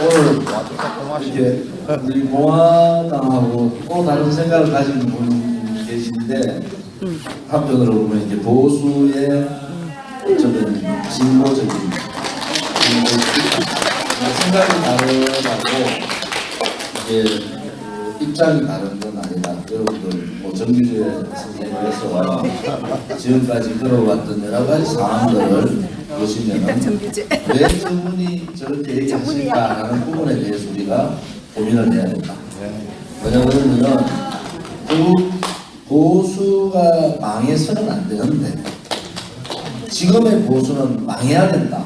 오늘 이렇게 우리 공화당하고 또 다른 생각을 가진 분이 계신데 한편으로 보면 이제 보수의 어쩌면 진보적인 생각이 다르다고 이제 입장이 다른 건 아니다. 여러분들 뭐 정규재 선생님께서 지금까지 걸어왔던 여러 가지 상황들을 보시면은 왜 저분이 저렇게 얘기했을까라는 부분에 대해서 우리가 고민을 해야 된다. 왜냐하면 결국 보수가 망해서는 안 되는데 지금의 보수는 망해야 된다.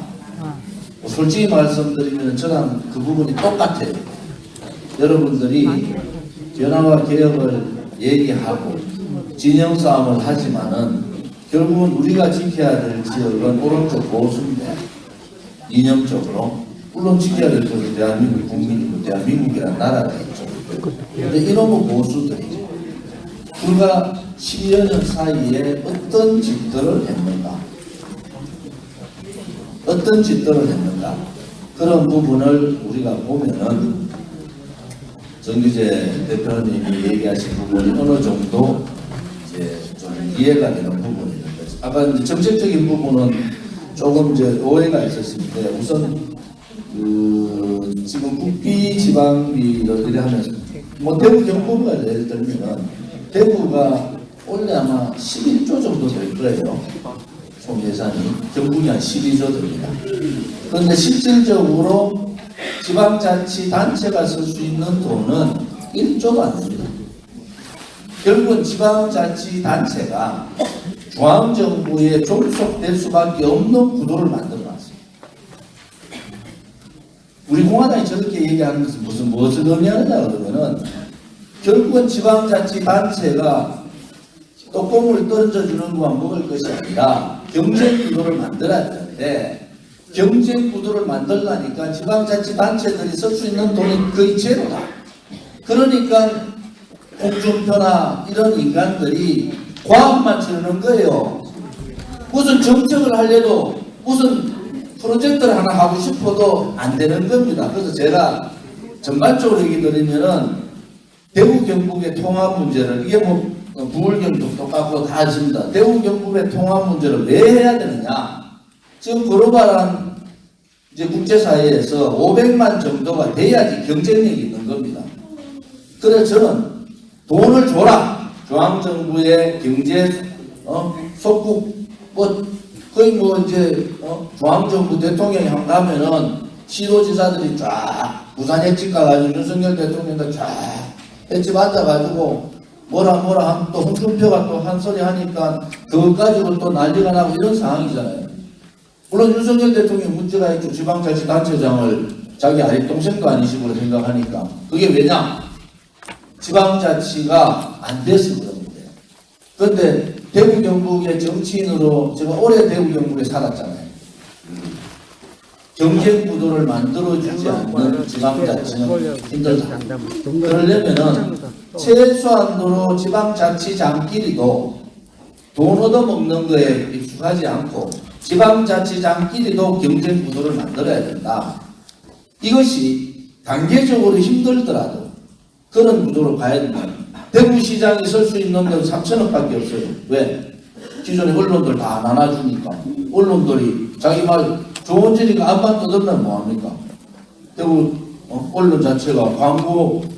솔직히 말씀드리면 저랑 그 부분이 똑같아요. 여러분들이 변화와 개혁을 얘기하고 진영 싸움을 하지만은 결국은 우리가 지켜야 될 지역은 오른쪽 보수인데 이념적으로 물론 지켜야 될 것은 대한민국 국민이고 대한민국이라는 나라가 있죠. 그런데 이놈의 보수들이 불과 10여 년 사이에 어떤 짓들을 했는가 그런 부분을 우리가 보면은 정규재 대표님이 얘기하신 부분이 어느 정도 이제 좀 이해가 되는 부분이 있는 거죠. 아까 이제 정책적인 부분은 조금 이제 오해가 있었는데 우선 지금 국비 지방비를 이래 하면서 뭐 대구 경북가 예를 들면 대구가 원래 아마 11조 정도 될 거예요. 총 예산이 경북이 한 12조 됩니다. 그런데 실질적으로 지방자치단체가 쓸 수 있는 돈은 1조도 안 됩니다. 결국은 지방자치단체가 중앙정부에 종속될 수밖에 없는 구도를 만들어놨어요. 우리 공화당이 저렇게 얘기하는 것은 무엇을 의미하느냐 그러면은 결국은 지방자치단체가 떡고물을 던져주는 것만 먹을 것이 아니라 경쟁 구도를 만들어야 되는데 경쟁 구도를 만들려니까 지방자치단체들이 쓸 수 있는 돈이 거의 제로다. 그러니까 홍준표나 이런 인간들이 과학만 치르는 거예요. 무슨 정책을 하려도 무슨 프로젝트를 하나 하고 싶어도 안 되는 겁니다. 그래서 제가 전반적으로 얘기 드리면은 대구 경북의 통합 문제를 이게 뭐 부울경도 똑같고 다 있습니다. 대구 경북의 통합 문제를 왜 해야 되느냐? 지금 글로벌한 이제 국제사회에서 500만 정도가 돼야지 경쟁력이 있는 겁니다. 그래서 저는 돈을 줘라. 중앙정부의 경제 속국 거의 뭐 이제 중앙정부 대통령이 한다면은 시도지사들이 쫙 부산 횟집 가가지고 윤석열 대통령도 쫙 횟집 앉아가지고 뭐라 또 홍준표가 또 한 소리 하니까 그것 가지고 또 난리가 나고 이런 상황이잖아요. 물론 윤석열 대통령이 문제가 있죠. 지방자치단체장을 자기 아랫동생도 아니시고 생각하니까. 그게 왜냐? 지방자치가 안 돼서 그런 거예요. 그런데 대구 경북의 정치인으로 제가 오래 대구 경북에 살았잖아요. 경쟁 구도를 만들어주지 않는 지방자치는 힘들다. 그러려면은 최소한도로 지방자치장끼리도 돈 얻어먹는 거에 익숙하지 않고 지방자치장끼리도 경쟁 구도를 만들어야 된다. 이것이 단계적으로 힘들더라도 그런 구도로 가야 된다. 대구시장이 쓸 수 있는 건 3천억밖에 없어요. 왜? 기존에 언론들 다 나눠주니까. 언론들이 자기 말 좋은 짓이니까 안만 뜯으면 뭐합니까? 대구 언론 자체가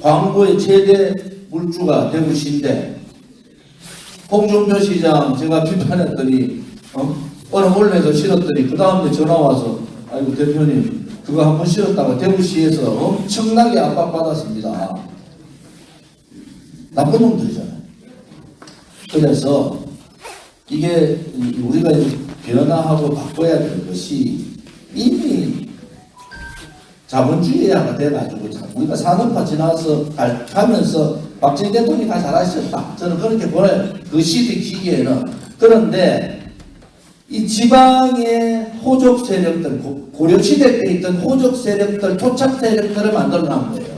광고의 최대 물주가 대구시인데 홍준표 시장 제가 비판했더니 어느 언론에서 실었더니 그 다음에 전화 와서 아이고 대표님 그거 한번 실었다가 대구시에서 엄청나게 압박받았습니다. 나쁜 놈들이잖아요. 그래서 이게 우리가 변화하고 바꿔야 될 것이 이미 자본주의화가 돼가지고 우리가 산업화 지나서 가면서 박정희 대통령이 다 잘하셨다. 저는 그렇게 보여요. 그 시기에는. 그런데 이 지방의 호족 세력들, 고려시대 때 있던 호족 세력들, 토착 세력들을 만들어 놓은 거예요.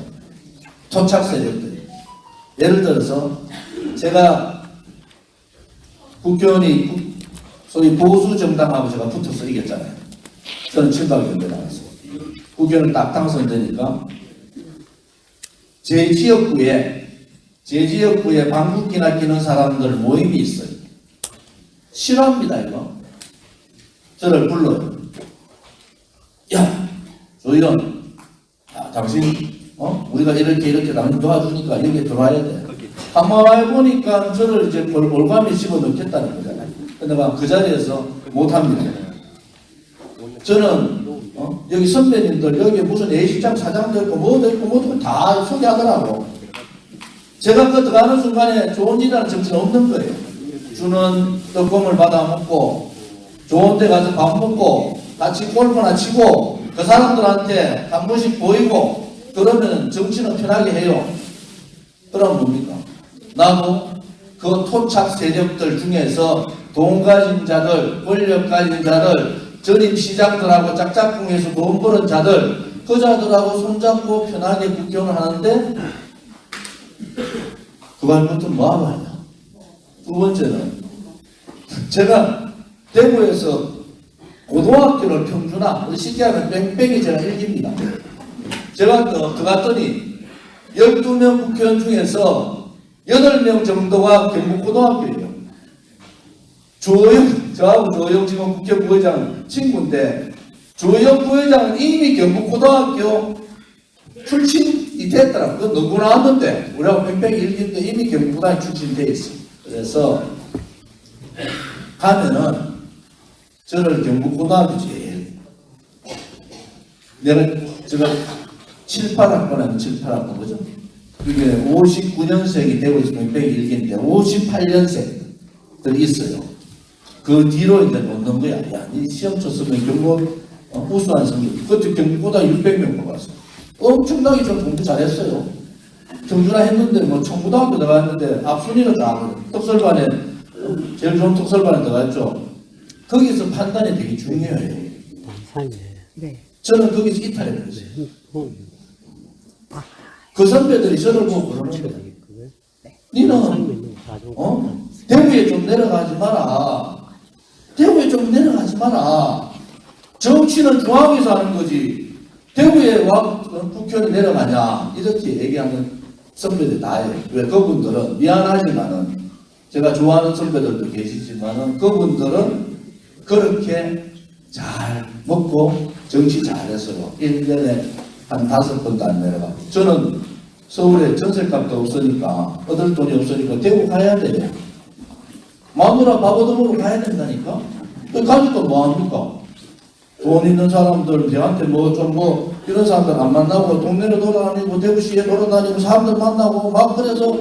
토착 세력들. 예를 들어서 제가 국회의원이 소위 보수 정당하고 제가 붙어서 이겼잖아요. 저는 친박연대 나왔어요. 국회의원 딱 당선되니까 제 지역구에 방귀끼나 끼는 사람들 모임이 있어요. 싫어합니다, 이거. 저를 불러요. 야, 조희연, 당신, 우리가 이렇게 당신 도와주니까 여기 들어와야 돼. 한번 해보니까 저를 이제 올감에 집어넣겠다는 거잖아요. 근데 막 그 자리에서 못합니다. 저는, 여기 선배님들, 여기 무슨 A시장 사장도 있고, 뭐도 있고, 뭐도 있고, 다 소개하더라고. 제가 그 들어가는 순간에 좋은 일이라는 정신이 없는 거예요. 주는 떡국을 받아 먹고, 좋은 데 가서 밥 먹고, 같이 골프나 치고, 그 사람들한테 한 번씩 보이고, 그러면 정치는 편하게 해요. 그럼 뭡니까? 나도 그 토착 세력들 중에서 돈 가진 자들, 권력 가진 자들, 전임 시장들하고 짝짝꿍해서 돈 버는 자들, 그 자들하고 손잡고 편하게 국경을 하는데 그거부터 뭐하고 하냐. 두 번째는 제가 대구에서 고등학교를 평준화, 쉽게 하면 뺑뺑이 제가 일기입니다. 제가 들어갔더니 12명 국회의원 중에서 8명 정도가 경북고등학교예요. 저하고 조영 지금 국회 부회장 친구인데, 조영 부회장은 이미 경북고등학교 출신이 됐더라고요. 그건 너무 나왔는데, 우리하고 뺑뺑이 일기인데 이미 경북고등학교 출신이 돼 있어. 그래서 가면은 저를 경북고등학교 제일, 제가 7, 8학번하면 7, 8학번 그죠? 이게 59년생이 되고 있으면 101개인데 58년생들이 있어요. 그 뒤로 이제 놓는 거야. 야, 이 시험 쳤으면 경북 우수한 성적. 그때 경북보다 600명 뽑았어. 엄청나게 좀 공부 잘했어요. 경준화 했는데 뭐 청부대학교 들어갔는데 앞순위로 다 특설반에 제일 좋은 특설반에 들어갔죠. 거기서 판단이 되게 중요해요. 네. 저는 거기서 이탈해 버렸어요. 그 선배들이 저를 보고 그러는 거예요. 니는 대구에 좀 내려가지 마라. 대구에 좀 내려가지 마라. 정치는 중앙에서 하는 거지. 대구에 와 국회의원이 내려가냐. 이렇게 얘기하는 선배들이 다예요. 왜 그분들은 미안하지만은 제가 좋아하는 선배들도 계시지만은 그분들은 그렇게 잘 먹고 정치 잘해서요. 1년에 한 5번도 안 내려가고. 저는 서울에 전세값도 없으니까, 얻을 돈이 없으니까 대구 가야 돼요. 마누라 밥 얻어먹으러 가야 된다니까? 가족도 뭐합니까? 돈 있는 사람들, 저한테 이런 사람들 안 만나고, 동네로 돌아다니고, 대구시에 돌아다니고, 사람들 만나고, 막 그래서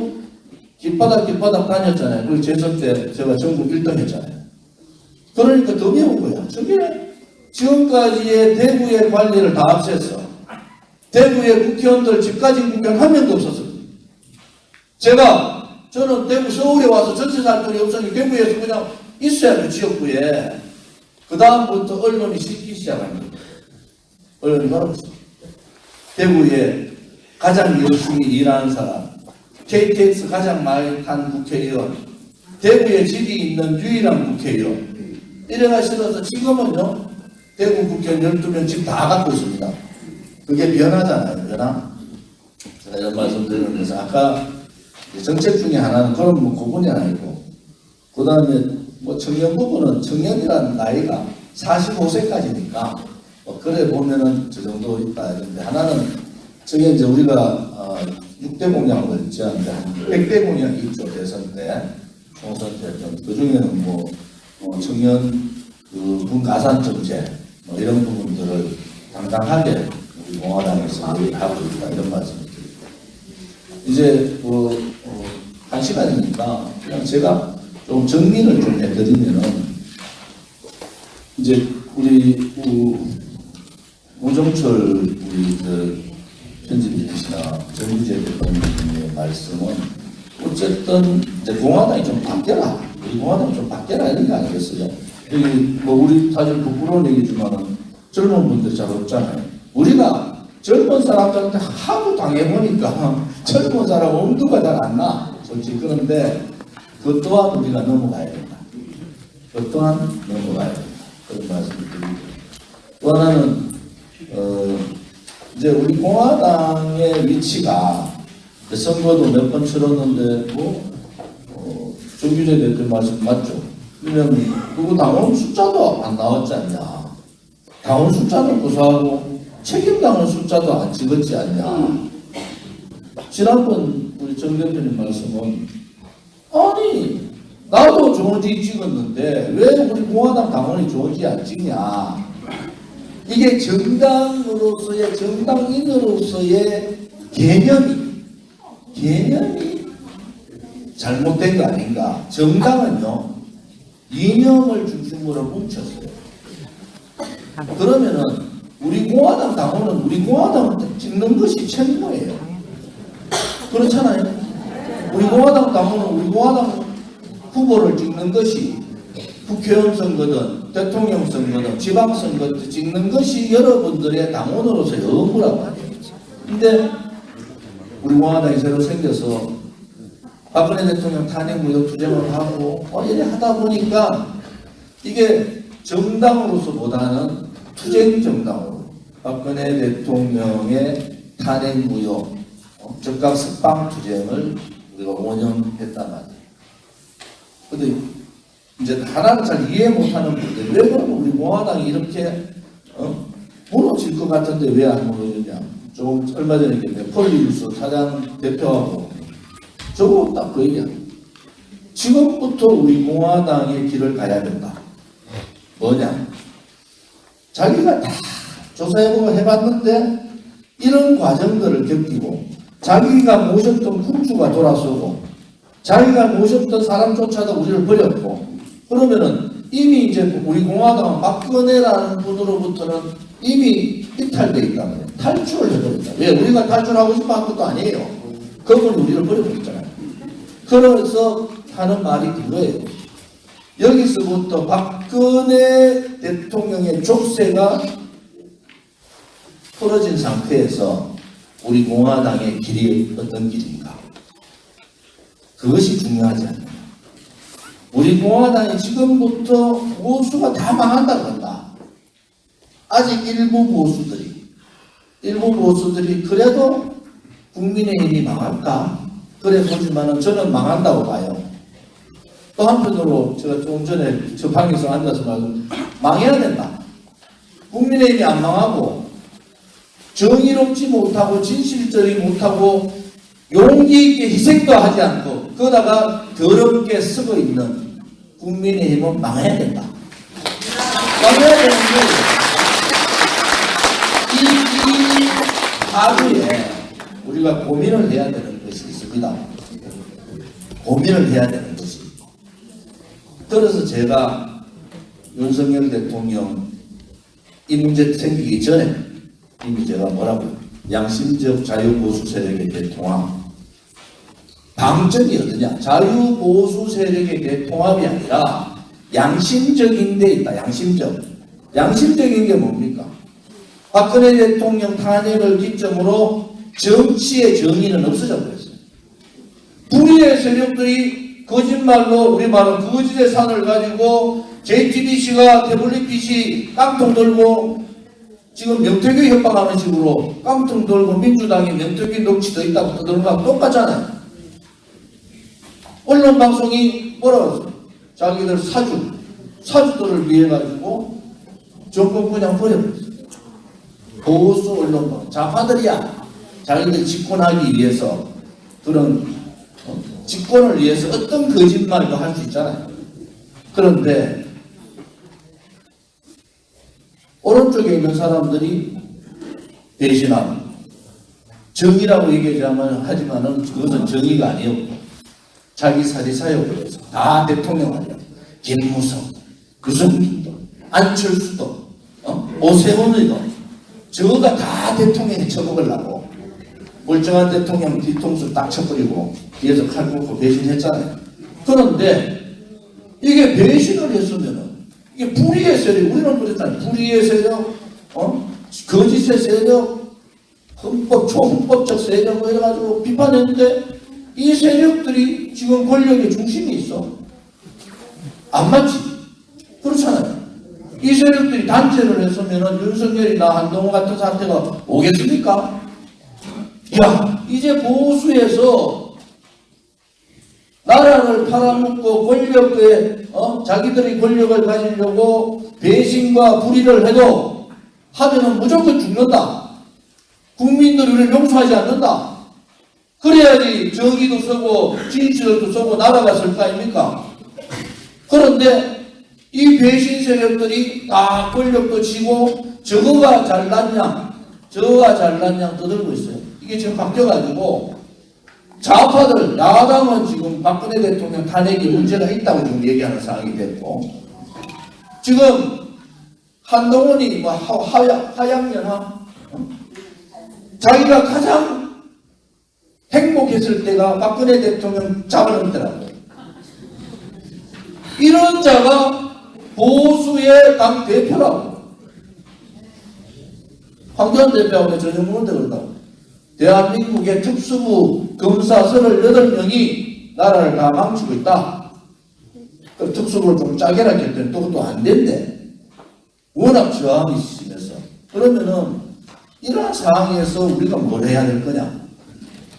길바닥 다녔잖아요. 그리고 재선 때 제가 전국 1등 했잖아요. 그러니까 더 배운 거야. 저게 지금까지의 대구의 관리를 다 합쳤어. 대구의 국회의원들, 집까지 국회의원 한 명도 없었어요. 저는 대구 서울에 와서 전세 살 돈이 없으니 대구에서 그냥 있어야 돼, 지역구에. 그 다음부터 언론이 싣기 시작한 거예요. 언론이 바로 대구에 가장 열심히 일하는 사람, KTX 가장 많이 탄 국회의원, 대구에 집이 있는 유일한 국회의원. 이래가 싫어서 지금은요, 대구 국회의원 12명 집 다 갖고 있습니다. 그게 변화잖아요, 변화. 제가 이런 말씀 드리는 데서 아까 정책 중에 하나는 그런 구분이 하나 있고, 그 다음에 청년 부분은 청년이라는 나이가 45세까지니까 그래 보면은 저 정도 있다. 이런데 하나는 저게 이제 우리가 6대 공약을 했지 않는데 100대 공약이 있죠. 대선 때, 총선 때. 그 중에는 청년 분가산 정책 이런 부분들을 당당하게 우리 공화당에서 하고 있다. 이런 말씀을 드립니다. 이제 한 시간이니까 그냥 제가 좀 정리를 좀 해드리면은 이제 우리 우정철 우리 편집위원이나 정규재 대표님의 말씀은 어쨌든 이제 공화당이 좀 바뀌어라. 우리 공화당이 좀 바뀌어라 이런 게 아니겠어요? 여기 우리 사실 부끄러운 얘기지만은 젊은 분들 잘 없잖아요. 우리가 젊은 사람들한테 하도 당해보니까 젊은 사람 엄두가 잘 안 나. 솔직히 그런데 그 또한 우리가 넘어가야 된다. 그 또한 넘어가야 된다. 그런 말씀을 드리고 또 하나는 이제 우리 공화당의 위치가 선거도 몇 번 치렀는데 정규재 대표 말씀 맞죠? 그러면 누구 당원 숫자도 안 나왔지 않냐? 당원 숫자는 고사하고 책임당원 숫자도 안 찍었지 않냐? 지난번 우리 정 대표님 말씀은 아니 나도 조원지 찍었는데 왜 우리 공화당 당원이 조원지 안 찍냐? 이게 정당으로서의 정당인으로서의 개념이 잘못된 거 아닌가? 정당은요 이념을 중심으로 뭉쳤어요. 그러면은 우리 공화당 당원은 우리 공화당을 찍는 것이 책무예요. 그렇잖아요. 우리 공화당 당원은 우리 공화당 후보를 찍는 것이 국회의원 선거든 대통령 선거든 지방선거든 찍는 것이 여러분들의 당원으로서의 의무라고 말이에요. 근데 우리 공화당이 새로 생겨서 박근혜 대통령 탄핵 무효 투쟁을 하고 이래 하다 보니까 이게 정당으로서보다는 투쟁 정당으로 박근혜 대통령의 탄핵 무효 즉각 석방 투쟁을 우리가 5년 했단 말이에요. 근데 이제 하나는 잘 이해 못하는 분들 왜 그러면 우리 공화당이 이렇게 무너질 것 같은데 왜 안 무너지냐? 조금 얼마 전에 폴리뉴스 사장 대표하고 저거 딱 그 얘기야. 지금부터 우리 공화당의 길을 가야 된다. 뭐냐? 자기가 다 조사해보고 해봤는데 이런 과정들을 겪이고 자기가 모셨던 군주가 돌아서고 자기가 모셨던 사람조차도 우리를 버렸고 그러면은 이미 이제 우리 공화당은 박근혜라는 분으로부터는 이미 이탈돼 있다면 탈출을 해버렸다. 왜? 우리가 탈출하고 싶어 한 것도 아니에요. 그분이 우리를 버려버렸잖아요. 그래서 하는 말이 그거예요. 여기서부터 박근혜 대통령의 족쇄가 풀어진 상태에서 우리 공화당의 길이 어떤 길인가? 그것이 중요하지 않나요? 우리 공화당이 지금부터 보수가 다 망한다고 한다. 아직 일부 보수들이 그래도 국민의힘이 망할까? 그래 보지만은 저는 망한다고 봐요. 또 한편으로 제가 조금 전에 저 방에서 앉아서 말하면 망해야 된다. 국민의힘이 안 망하고 정의롭지 못하고 진실적이 못하고 용기 있게 희생도 하지 않고 그러다가 더럽게 쓰고 있는 국민의힘은 망해야 된다. 망해야 되는데 이 하루에 우리가 고민을 해야 되는 것이 있습니다. 고민을 해야 되는 것이. 그래서 제가 윤석열 대통령 이 문제 생기기 전에 이미 제가 뭐라고요? 양심적 자유보수 세력의 대통합. 방점이 어디냐? 자유보수 세력의 대통합이 아니라 양심적인 데 있다. 양심적인 게 뭡니까? 박근혜 대통령 탄핵을 기점으로 정치의 정의는 없어져 버렸어요. 불의의 세력들이 거짓말로 우리말은 거짓의 산을 가지고 JTBC가 태블릿 PC 깡통 들고 지금 명태균 협박하는 식으로 깡통 들고 민주당이 명태균 녹취도 있다고 떠드는 거랑 똑같잖아요. 언론방송이 뭐라고 했어요? 자기들 사주들을 위해 가지고 정권 그냥 버려버렸어요. 보수 언론방 좌파들이야. 자기들 집권하기 위해서 그런 집권을 위해서 어떤 거짓말도 할 수 있잖아요. 그런데 오른쪽에 있는 사람들이 배신하고 정의라고 하지만은 그것은 정의가 아니었고 자기 사리사욕을 해서 다 대통령 하려. 김무성, 유승민도, 안철수도, 오세훈이도 저거가 다 대통령에 쳐먹으려고 멀쩡한 대통령 뒤통수 딱 쳐버리고 뒤에서 칼 꽂고 배신했잖아요. 그런데 이게 배신을 했으면은 이게 불의의 세력, 우리는 그랬잖아요. 불의의 세력, 거짓의 세력, 초헌법적 세력 이래가지고 비판했는데 이 세력들이 지금 권력의 중심이 있어. 안 맞지? 그렇잖아요. 이 세력들이 단체를 했으면은 윤석열이나 한동훈 같은 사태가 오겠습니까? 야, 이제 보수에서 나라를 팔아먹고 권력에 자기들이 권력을 가지려고 배신과 불의를 해도 하면은 무조건 죽는다. 국민들이 우리를 용서하지 않는다. 그래야지 정의도 서고 진실도 서고 나라가 설 거 아닙니까? 그런데 이 배신 세력들이 다 권력도 쥐고 저거가 잘났냐 저거가 잘났냐 떠들고 있어요. 이게 지금 바뀌어가지고 좌파들 야당은 지금 박근혜 대통령 탄핵이 문제가 있다고 지금 얘기하는 상황이 됐고, 지금 한동훈이 뭐 하양연화 자기가 가장 행복했을 때가 박근혜 대통령 잡아놓은 때라고. 이런 자가 보수의 당 대표라고. 황교안 대표하고 전현무인데 그런다고. 대한민국의 특수부 검사 38명이 나라를 다 망치고 있다. 그 특수부를 좀 짜게라 했더니 또 안 된대. 워낙 저항이 심해서. 그러면은 이러한 상황에서 우리가 뭘 해야 될 거냐?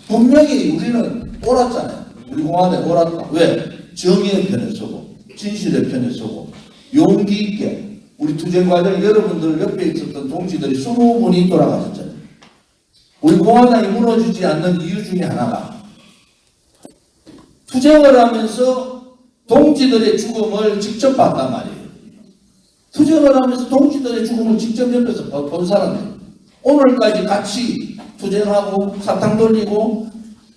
분명히 우리는 옳았잖아요. 우리 공화당에 옳았다. 왜? 정의의 편에 서고 진실의 편에 서고 용기 있게 우리 투쟁 과정 여러분들 옆에 있었던 동지들이 20분이 돌아가셨잖아요. 우리 공화당이 무너지지 않는 이유 중에 하나가 투쟁을 하면서 동지들의 죽음을 직접 봤단 말이에요. 투쟁을 하면서 동지들의 죽음을 직접 옆에서 본 사람들. 오늘까지 같이 투쟁하고 사탕 돌리고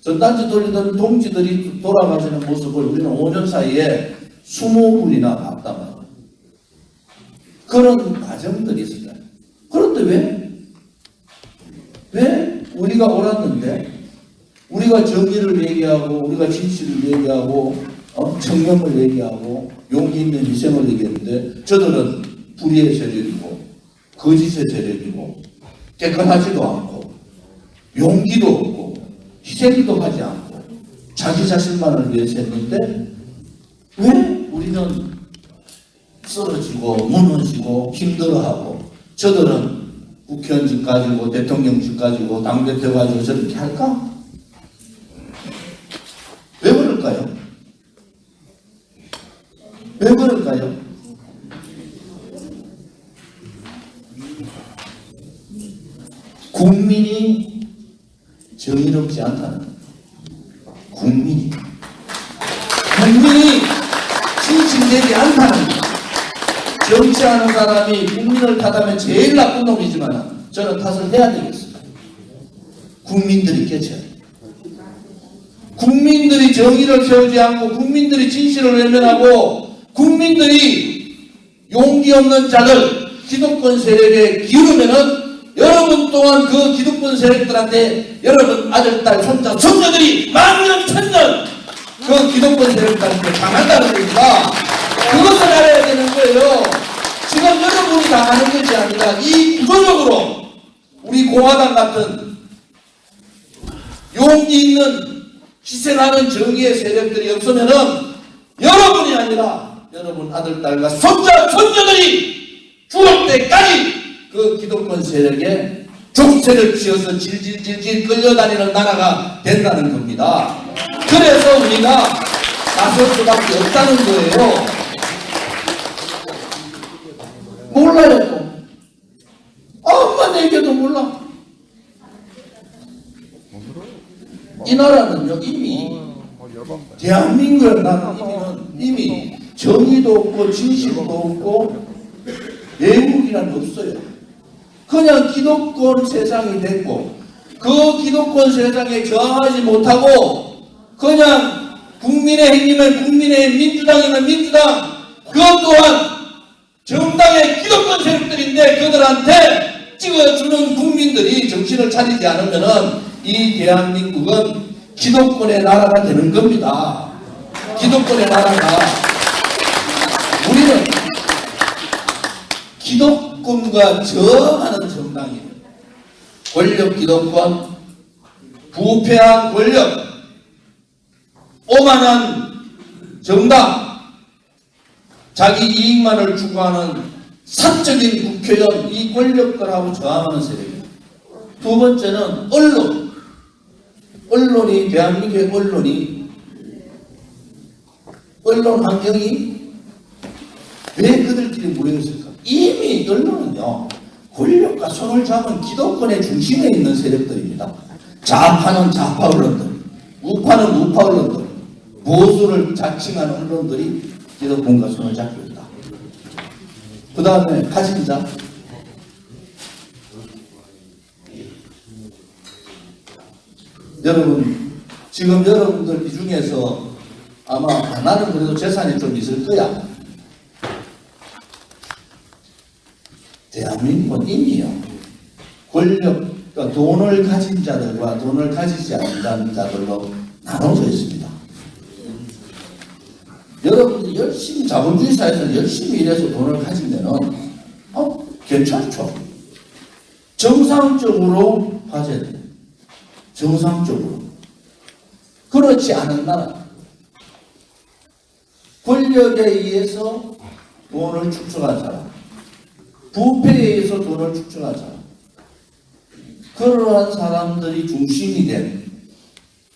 전단지 돌리던 동지들이 돌아가시는 모습을 우리는 5년 사이에 20분이나 봤단 말이에요. 그런 과정들이 있어요. 그런데 왜 우리가 옳았는데 우리가 정의를 얘기하고 우리가 진실을 얘기하고 청렴을 얘기하고 용기 있는 희생을 얘기했는데 저들은 불의의 세력이고 거짓의 세력이고 깨끗하지도 않고 용기도 없고 희생도 하지 않고 자기 자신만을 위해서 했는데 왜 우리는 쓰러지고 무너지고 힘들어하고 저들은 국회의원직 가지고 대통령직 가지고 당대표 가지고 저렇게 할까? 왜 그럴까요? 왜 그럴까요? 국민이 정의롭지 않다는 거예요. 국민이 진실되지 않다는 거예요. 정치하는 사람이 국민을 탓하면 제일 나쁜 놈이지만 저는 탓을 해야 되겠습니다. 국민들이 깨쳐야 돼요. 국민들이 정의를 세우지 않고 국민들이 진실을 외면하고 국민들이 용기 없는 자들 기득권 세력에 기울으면은 여러분 또한 그 기득권 세력들한테 여러분 아들, 딸, 손자, 손녀들이 만년 천년 그 기득권 세력들한테 당한다는 겁니다. 그것을 알아야 되는 거예요. 지금 여러분이 당하는 것이 아니라 이 구조적으로 우리 공화당 같은 용기 있는 희생하는 정의의 세력들이 없으면은 여러분이 아니라 여러분 아들, 딸과 손자, 손녀들이 죽을 때까지 그 기득권 세력에 족쇄를 쥐어서 질질질질 끌려다니는 나라가 된다는 겁니다. 그래서 우리가 나설 수밖에 없다는 거예요. 몰라요. 엄마 얘기도 몰라. 이 나라는요 이미 대한민국의 나라는 이미 정의도 없고 진실도 없고 외국이란 없어요. 그냥 기득권 세상이 됐고 그 기득권 세상에 저항하지 못하고 그냥 국민의힘이면 국민의힘, 민주당이면 민주당 그것 또한 정당의 기득권 세력들인데 그들한테 찍어주는 국민들이 정신을 차리지 않으면은 이 대한민국은 기득권의 나라가 되는 겁니다. 기득권의 나라가. 우리는 기득권과 저항하는 정당이에요. 권력 기득권, 부패한 권력, 오만한 정당, 자기 이익만을 추구하는 사적인 국회의원 이 권력들하고 저항하는 세력입니다. 두 번째는 언론이 대한민국의 언론 환경이 왜 그들끼리 모여있을까? 이미 언론은요 권력과 손을 잡은 기득권의 중심에 있는 세력들입니다. 좌파는 좌파 언론들, 우파는 우파 언론들, 보수를 자칭하는 언론들이 기득권과 손을 잡고 있다. 그 다음에 가진 자. 여러분, 지금 여러분들 이 중에서 아마 나는 그래도 재산이 좀 있을 거야. 대한민국은 이미요. 권력, 그러니까 돈을 가진 자들과 돈을 가지지 않는 자들로 나눠져 있습니다. 여러분들이 열심히 자본주의 사회에서 열심히 일해서 돈을 가지면은 괜찮죠. 정상적으로 가져야 돼요. 정상적으로. 그렇지 않은 나라. 권력에 의해서 돈을 축적한 사람. 부패에 의해서 돈을 축적한 사람. 그러한 사람들이 중심이 된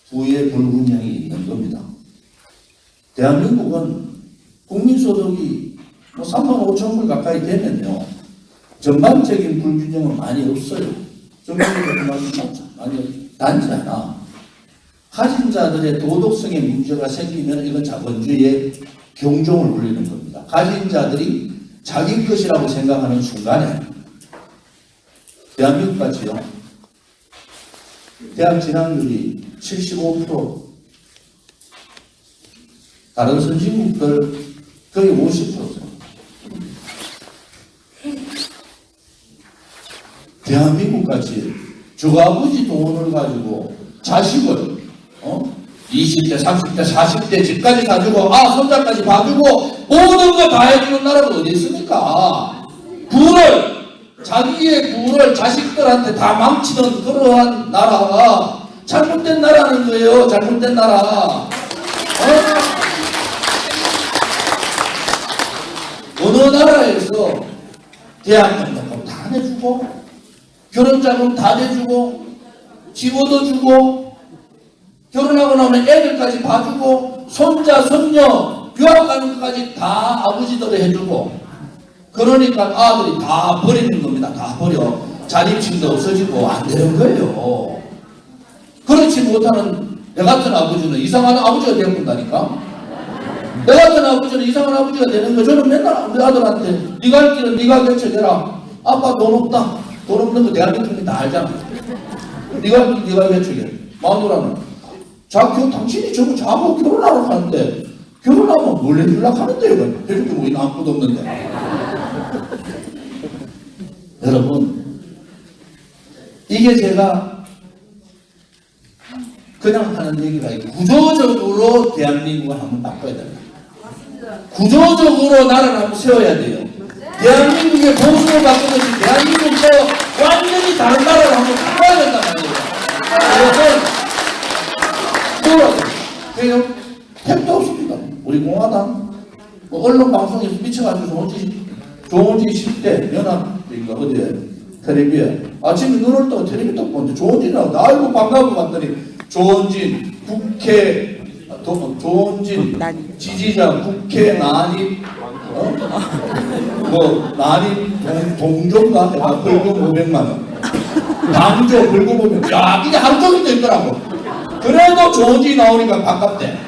부의 불균형이 있는 겁니다. 대한민국은 국민소득이 3만 5천 불 가까이 되면요. 전반적인 불균형은 많이 없어요. 전반적인 많이 단지 하나. 가진 자들의 도덕성에 문제가 생기면 이건 자본주의의 경종을 울리는 겁니다. 가진 자들이 자기 것이라고 생각하는 순간에 대한민국까지요. 대학 진학률이 75%, 다른 선진국들 거의 50%. 대한민국같이 주아버지 돈을 가지고 자식을 20대, 30대, 40대 집까지 사주고 손자까지 봐주고 모든 걸 다 해주는 나라가 어디 있습니까? 자기의 부를 자식들한테 다 망치는 그러한 나라가 잘못된 나라는 거예요. 잘못된 나라. 어느 나라에서 대학병원금 다 내주고 결혼자금 다 내주고 집 얻어주고 결혼하고 나면 애들까지 봐주고 손자 손녀 유학 가는 것까지 다 아버지들이 해주고 그러니까 아들이 다 버리는 겁니다. 다 버려. 자립심도 없어지고 안 되는 거예요. 그렇지 못하는 내 같은 아버지는 이상한 아버지가 되어본다니까. 내 같은 아버지는 이상한 아버지가 되는 거. 저는 맨날 우리 아들한테 네가 할 길은 네가 결정해라. 아빠 돈 없다. 돈 없는 거 대한민국이 다 알잖아. 네가 할 길은 네가 결정해. 마누라는 당신이 저하고 결혼하러 가는데 결혼하면 뭘 해주려고 하는데요. 해줄 게 뭐 있나 아무것도 없는데. 여러분, 이게 제가 그냥 하는 얘기가 아니고 구조적으로 대한민국을 한번 바꿔야 됩니다. 구조적으로 나라를 한번 세워야 돼요. 대한민국의 보수를 바꾸듯이 대한민국도 완전히 다른 나라를 한번 바꿔야 된단 말이에요. 그래서 택도 없습니다. 우리 공화당 언론 방송에서 미쳐가지고 좋은 지 10대 연합인가 어디에 텔레비에 아침에 눈을 떠 텔레비 딱 보는데 조원진이 나오고 아이고 반가워 봤더니 조원진 국회 조원진 지지자 국회 난입 난입 동조인가 내가 벌금 500만 원 당조 벌금 500만 야 이게 하루 종일 됐더라고. 그래도 조원진이 나오니까 반갑대.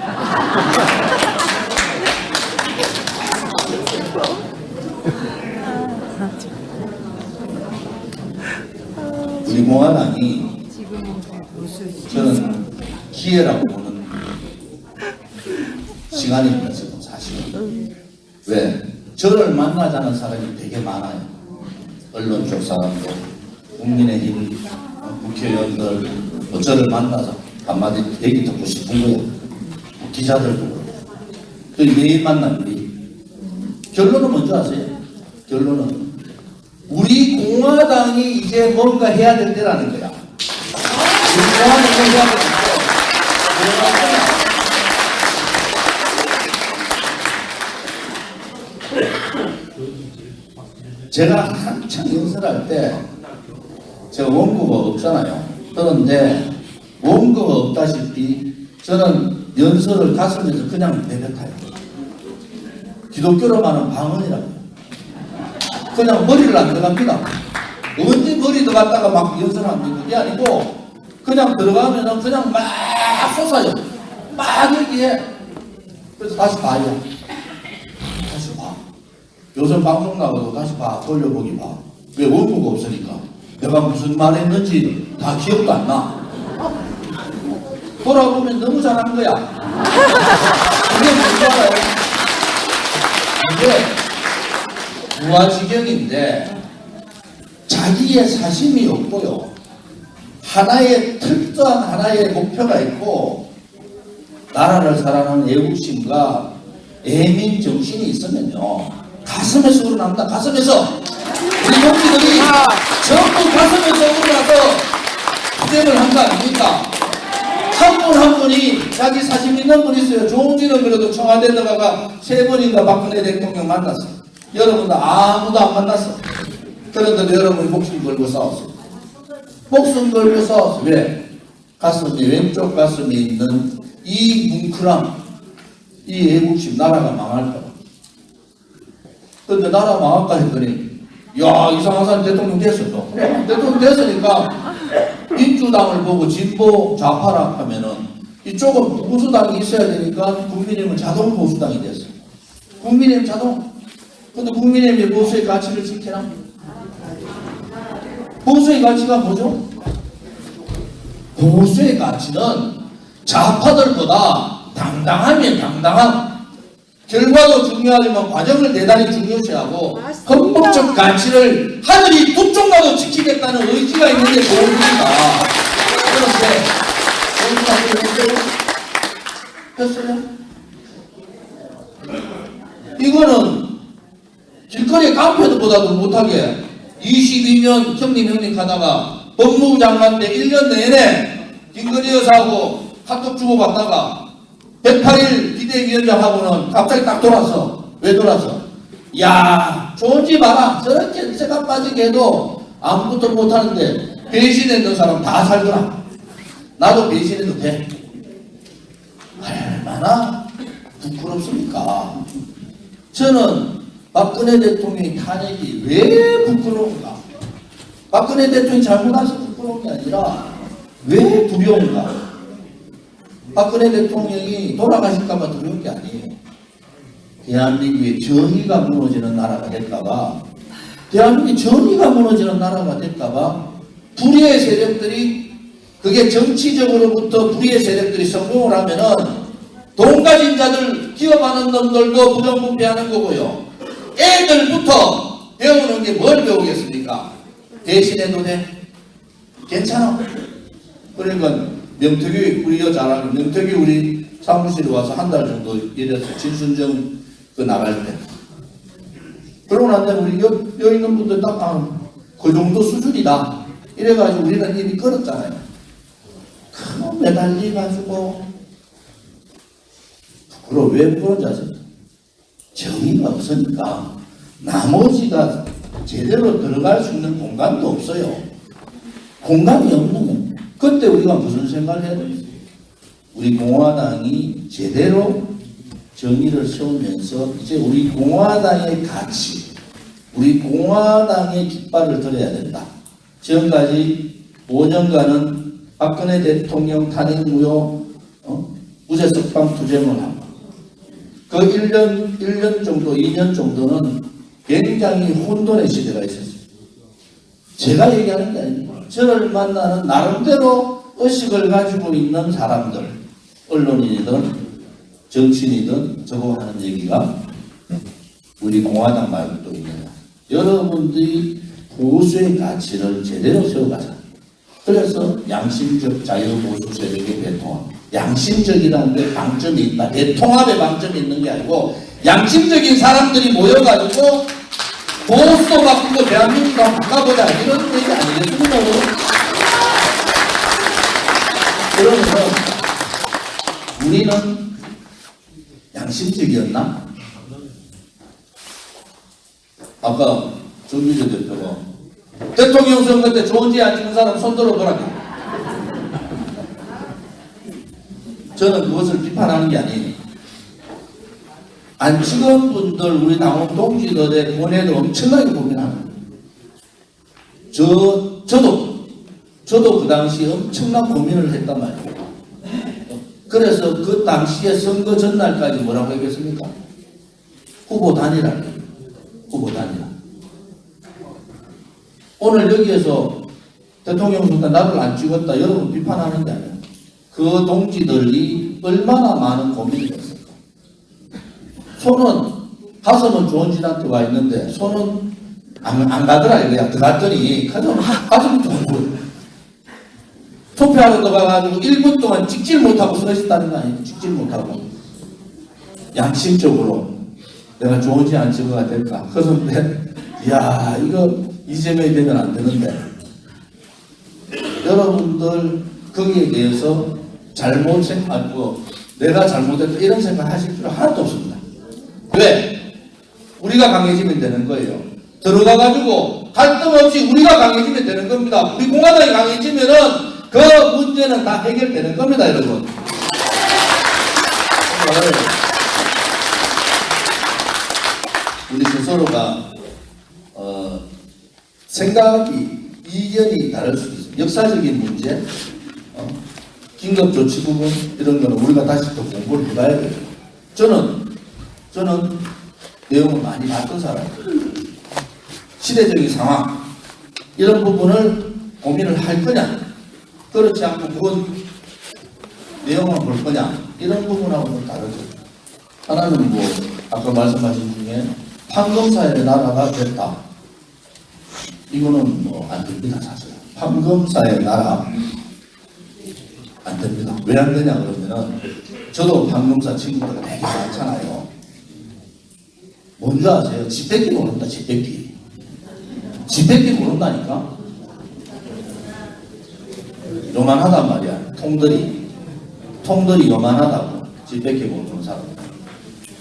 우리 공화당이 저는 기회라고 보는 시간입니다. 지금 사실은. 왜? 저를 만나자는 사람이 되게 많아요. 언론 쪽 사람도 국민의힘 국회의원들 저를 만나서 한마디 얘기 듣고 싶은 거예요. 기자들도 그렇고 매일 만납니다. 결론은 뭔지 아세요? 결론은 우리 공화당이 이제 뭔가 해야 될 때라는 거야. 우리 공화당이 해야 될 때. 제가 한창 연설할 때 제가 원고가 없잖아요. 그런데 원고가 없다시피 저는 연설을 가슴에서 그냥 내뱉어요. 기독교로 말하는 방언이라고. 그냥 머리를 안 들어갑니다. 언제 머리 들어갔다가 막 연설하는 게 아니고 그냥 들어가면은 그냥 막 솟아요. 막 얘기해. 그래서 다시 봐요. 다시 봐. 요즘 방송 나가도 다시 봐. 돌려보기 봐. 왜 원고가 없으니까. 내가 무슨 말 했는지 다 기억도 안 나. 돌아보면 너무 잘한 거야. 그게 뭔지 알아요? 이게 무아지경인데 자기의 사심이 없고요. 하나의 특정한 하나의 목표가 있고 나라를 사랑하는 애국심과 애민 정신이 있으면요. 가슴에서 우러납니다. 가슴에서. 우리 동지들이 전부 가슴에서 우러나서 투쟁을 한 거 아닙니까? 한 분 한 분이 자기 사심 있는 분 있어요. 조홍진은 그래도 청와대 들어가가 3번인가 박근혜 대통령 만났어. 여러분도 아무도 안 만났어. 그런데도 여러분이 목숨 걸고 싸웠어요. 목숨 걸고 싸웠어. 왜? 가슴이 왼쪽 가슴에 있는 이 뭉클함, 이 애국심, 나라가 망할까. 그런데 나라 망할까 했더니 야 이상한 사람 대통령 됐어. 또 대통령 됐으니까 민주당을 보고 진보 좌파라 하면은 이쪽은 보수당이 있어야 되니까 국민의힘은 자동 보수당이 됐어. 국민의힘 자동. 근데 국민의힘이 보수의 가치를 지키나? 보수의 가치가 뭐죠? 보수의 가치는 좌파들보다 당당하면 당당함, 결과도 중요하지만 과정을 대단히 중요시하고 헌법적 가치를 하늘이 북쪽나도 지키겠다는 의지가 있는 게 보수입니다. 그런데 보수가 했어요? 이거는 길거리 깡패들보다도 못하게 22년 형님 하다가 법무부 장관 때 1년 내내 김건희 여사하고 카톡 주고받다가 108일 비대위원장하고는 갑자기 딱 돌아서. 왜 돌아서? 야 좋은지 봐라. 저렇게 세가 빠지게 해도 아무것도 못하는데 배신했는 사람 다 살더라. 나도 배신해도 돼. 얼마나 부끄럽습니까? 저는 박근혜 대통령의 탄핵이 왜 부끄러운가? 박근혜 대통령이 잘못해서 부끄러운 게 아니라 왜 두려운가? 박근혜 대통령이 돌아가실까봐 두려운 게 아니에요. 대한민국의 정의가 무너지는 나라가 될까봐, 대한민국의 정의가 무너지는 나라가 될까봐 불의의 세력들이, 그게 정치적으로부터 불의의 세력들이 성공을 하면은 돈 가진 자들, 기업하는 놈들도 부정부패하는 거고요. 애들부터 배우는 게 뭘 배우겠습니까? 대신해도 돼? 괜찮아. 그러니까 명태규, 우리가 잘 아는 명태규 우리 사무실에 와서 한 달 정도 일했어. 진순정 그 나갈 때. 그러고 난 다음에 우리 여기 있는 분들 딱 그 정도 수준이다. 이래가지고 우리는 입이 끓었잖아요. 그거 매달려가지고 그걸 왜 부끄러운지 아세요? 정의가 없으니까 나머지가 제대로 들어갈 수 있는 공간도 없어요. 공간이 없는 거예요. 그때 우리가 무슨 생각을 해야 되겠어요? 우리 공화당이 제대로 정의를 세우면서 이제 우리 공화당의 가치, 우리 공화당의 깃발을 들어야 된다. 지금까지 5년간은 박근혜 대통령 탄핵 무효 무죄 석방 투쟁을 하고 그 1년 정도, 2년 정도는 굉장히 혼돈의 시대가 있었어요. 제가 얘기하는 게 아닙니다. 저를 만나는 나름대로 의식을 가지고 있는 사람들, 언론인이든 정치인이든 저거 하는 얘기가 우리 공화당 말고 또 있느냐. 여러분들이 보수의 가치를 제대로 세워가자. 그래서 양심적 자유보수 세력의 대통합. 양심적이라는 데 방점이 있다. 대통합에 방점이 있는 게 아니고 양심적인 사람들이 모여가지고 보수도 바꾸고 대한민국도 바꿔보자 이런 얘기 아니겠습니까? 그러면 우리는 양심적이었나? 아까 정규재 대표가 대통령 선거 때 좋은 지안 찍은 사람 손 들어보라니. 저는 그것을 비판하는 게 아니에요. 안 찍은 분들, 우리 당원 동지들의 권해도 엄청나게 고민합니다. 저도 그 당시 엄청난 고민을 했단 말이에요. 그래서 그 당시에 선거 전날까지 뭐라고 했겠습니까? 후보 단일화. 후보 단일화. 오늘 여기에서 대통령 선거 나를 안 찍었다 여러분 비판하는 게 아니에요. 그 동지들이 얼마나 많은 고민을 했을까. 손은 가슴은 조원진한테 와 있는데 손은 안 가더라 이거야. 들어갔더니 가슴이 좋은 거예요. 투표하러 들어가가지고 1분 동안 찍질 못하고 서 있었다는 거 아니에요? 찍질 못하고. 양심적으로 내가 좋은지 안 찍어가 될까? 그래서 이야 이거 이재명이 되면 안 되는데 여러분들 거기에 대해서 잘못 생각하고 내가 잘못했다 이런 생각 하실 필요 하나도 없습니다. 왜? 우리가 강해지면 되는 거예요. 들어가가지고 갈등 없이 우리가 강해지면 되는 겁니다. 우리 공화당이 강해지면은 그 문제는 다 해결되는 겁니다, 여러분. 우리 스스로가 생각이 이견이 다를 수도 있습니다. 역사적인 문제, 긴급조치 부분 이런 거는 우리가 다시 또 공부를 해봐야 돼요. 저는 내용을 많이 봤던 사람이에요. 시대적인 상황 이런 부분을 고민을 할 거냐, 그렇지 않고 그건 내용만 볼 거냐 이런 부분하고는 다르죠. 하나는 뭐 아까 말씀하신 중에 판검사의 나라가 됐다. 이거는 뭐 안 됩니다. 사실 판검사의 나라 안 됩니다. 왜 안 되냐 그러면은 저도 판검사 친구들 되게 많잖아요. 뭔지 아세요? 집밖에 모른다. 집밖에 모른다니까. 요만하단 말이야. 통들이 요만하다고. 집밖에 모르는 사람.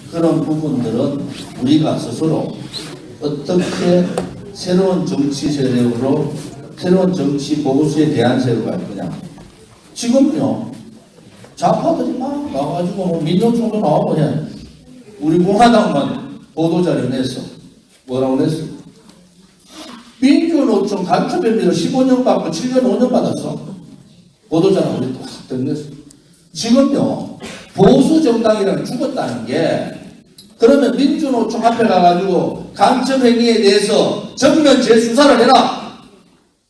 그런 부분들은 우리가 스스로 어떻게 새로운 정치 세력으로 새로운 정치 보수의 대안세로 갈 거냐. 지금요 좌파들이 막 나와가지고 뭐 민노총도 나오고 해. 우리 공화당만 보도자료 냈어. 뭐라고 냈어? 민주노총 간첩혐의로 15년 받고 7년 5년 받았어. 보도자료 우리 또확 냈어. 지금요 보수 정당이라면 죽었다는 게, 그러면 민주노총 앞에 가가지고 간첩행위에 대해서 전면 재수사를 해라.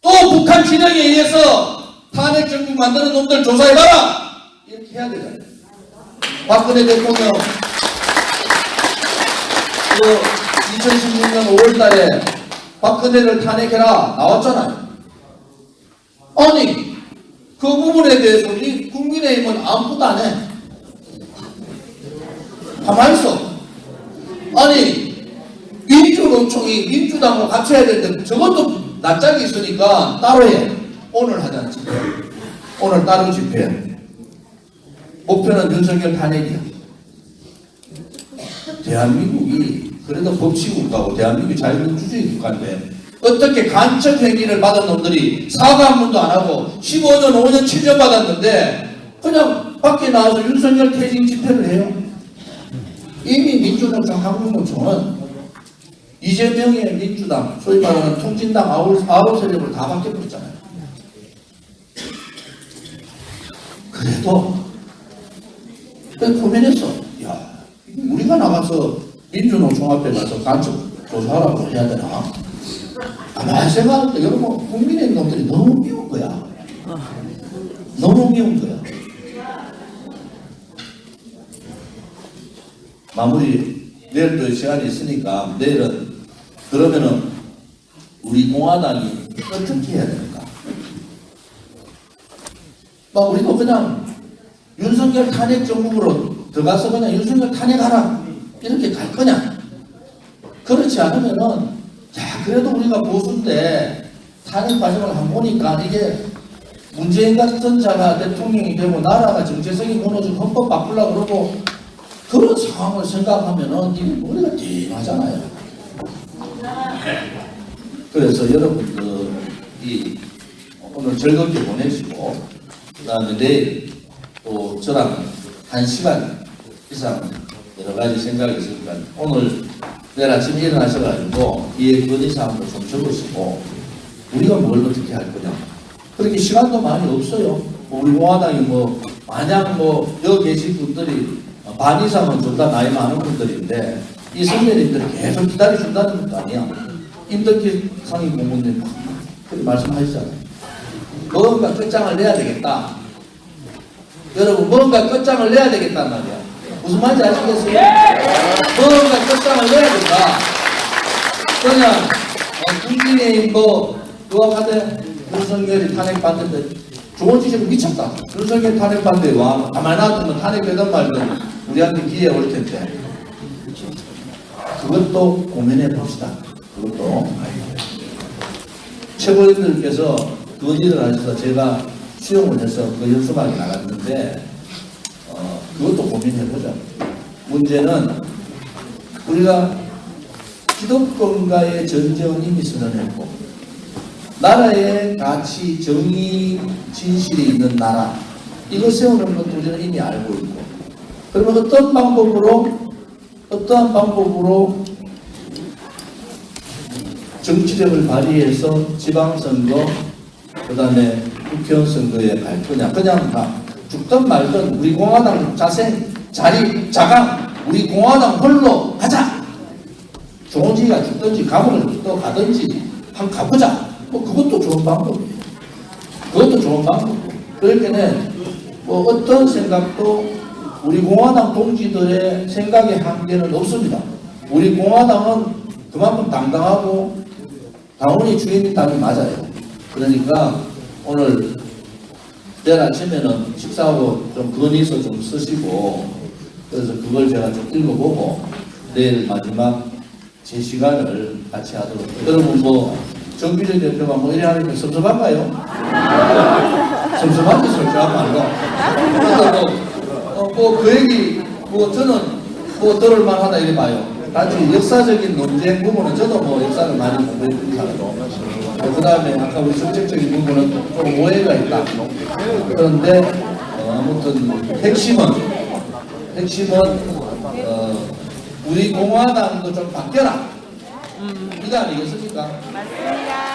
또 북한 진영에 의해서 탄핵 정국 만드는 놈들 조사해봐라. 이렇게 해야 되잖아요. 박근혜 대통령 2016년 5월달에 박근혜를 탄핵해라 나왔잖아요. 아니 그 부분에 대해서 우리 국민의힘은 아무것도 안 해. 가만히 있어. 아니 민주노총이 민주당과 같이 해야 되는데 저것도 낯짝이 있으니까 따로 해. 오늘 하자는 집회. 오늘 따로 집회. 목표는 윤석열 탄핵이야. 대한민국이 그래도 법치국가고 대한민국이 자유민주주의 국가인데 어떻게 간첩 행위를 받은 놈들이 사과 한 번도 안 하고 15년, 5년, 7년 받았는데 그냥 밖에 나와서 윤석열 퇴진 집회를 해요. 이미 민주노총, 한국노총은 이재명의 민주당, 소위 말하는 통진당 아홉 세력을 다 바뀌어버렸잖아요. 그래도 고민했어. 야, 우리가 나가서 민주노총 앞에 가서 간첩 조사하라고 해야 되나? 가만히 생각할 때 여러분 국민의 놈들이 너무 미운 거야. 너무 미운 거야. 마무리 내일 또 시간이 있으니까 내일은 그러면은 우리 공화당이 어떻게 해야 될까? 막 우리도 그냥 윤석열 탄핵 정국으로 들어가서 그냥 윤석열 탄핵하라 이렇게 갈 거냐? 그렇지 않으면은 야 그래도 우리가 보수인데 탄핵 과정을 한번 보니까 이게 문재인 같은 자가 대통령이 되고 나라가 정체성이 무너지고 헌법 바꾸려고 그러고 그런 상황을 생각하면은 이게 머리가 띵하잖아요. 그래서 여러분들이 오늘 즐겁게 보내시고 그다음에 내일 또 저랑 1시간 이상 여러 가지 생각이 있으니까 오늘 내일 아침에 일어나셔가지고 뒤에 건의사항도 좀 적으시고 우리가 뭘 어떻게 할 거냐. 그렇게 시간도 많이 없어요. 우리 공화당이 만약 여기 계신 분들이 반 이상은 둘 다 나이 많은 분들인데 이 선배님들이 계속 기다려준다는 것도 아니야. 임덕기 상임 고문님 그렇게 말씀하시잖아요. 뭔가 끝장을 내야 되겠다. 여러분 뭔가 끝장을 내야 되겠단 말이야. 무슨 말인지 아시겠어요? 뭔가 끝장을 내야 된다. 그냥 국민의힘 그거 하되 윤석열이 탄핵받는데 좋은 지식은 미쳤다. 윤석열 탄핵받는데 와 가만히 놔두면 탄핵되든 말든 우리한테 기회 올 텐데 그것도 고민해 봅시다. 그것도 최고위원들께서 건의를 하셔서 제가 수용을 해서 그 연수반에 나갔는데 그것도 고민해보자. 문제는 우리가 기독권과의 전쟁은 이미 선언했고 나라의 가치, 정의, 진실이 있는 나라 이거 세우는 것도 우리는 이미 알고 있고 그러면 어떠한 방법으로 정치력을 발휘해서 지방선거 그 다음에 국회의원 선거에 갈 거냐. 그냥 막 죽든 말든 우리 공화당 자강 우리 공화당 홀로 가자. 조은지가 죽든지 감옥을 또 가든지 한번 가보자. 그것도 좋은 방법이에요. 그것도 좋은 방법이에요. 그러니까는 어떤 생각도 우리 공화당 동지들의 생각의 한계는 없습니다. 우리 공화당은 그만큼 당당하고 당원이 주인인 당이 맞아요. 그러니까 오늘 내일 아침에는 식사하고 좀 건의서 좀 쓰시고 그래서 그걸 제가 좀 읽어보고 내일 마지막 제 시간을 같이 하도록. 여러분 정규정 대표가 이래 하니까 섭섭한가요? 섭섭한지 솔직한 말로. 그래서 그 얘기 저는 들을만 하다 이래 봐요. 단지 역사적인 논쟁 부분은 저도 역사를 많이 공부했던 사람이고 그 다음에 아까 우리 정책적인 부분은 좀 오해가 있다. 그런데 아무튼 핵심은 우리 공화당도 좀 바뀌어라. 이거 아니겠습니까? 맞습니다.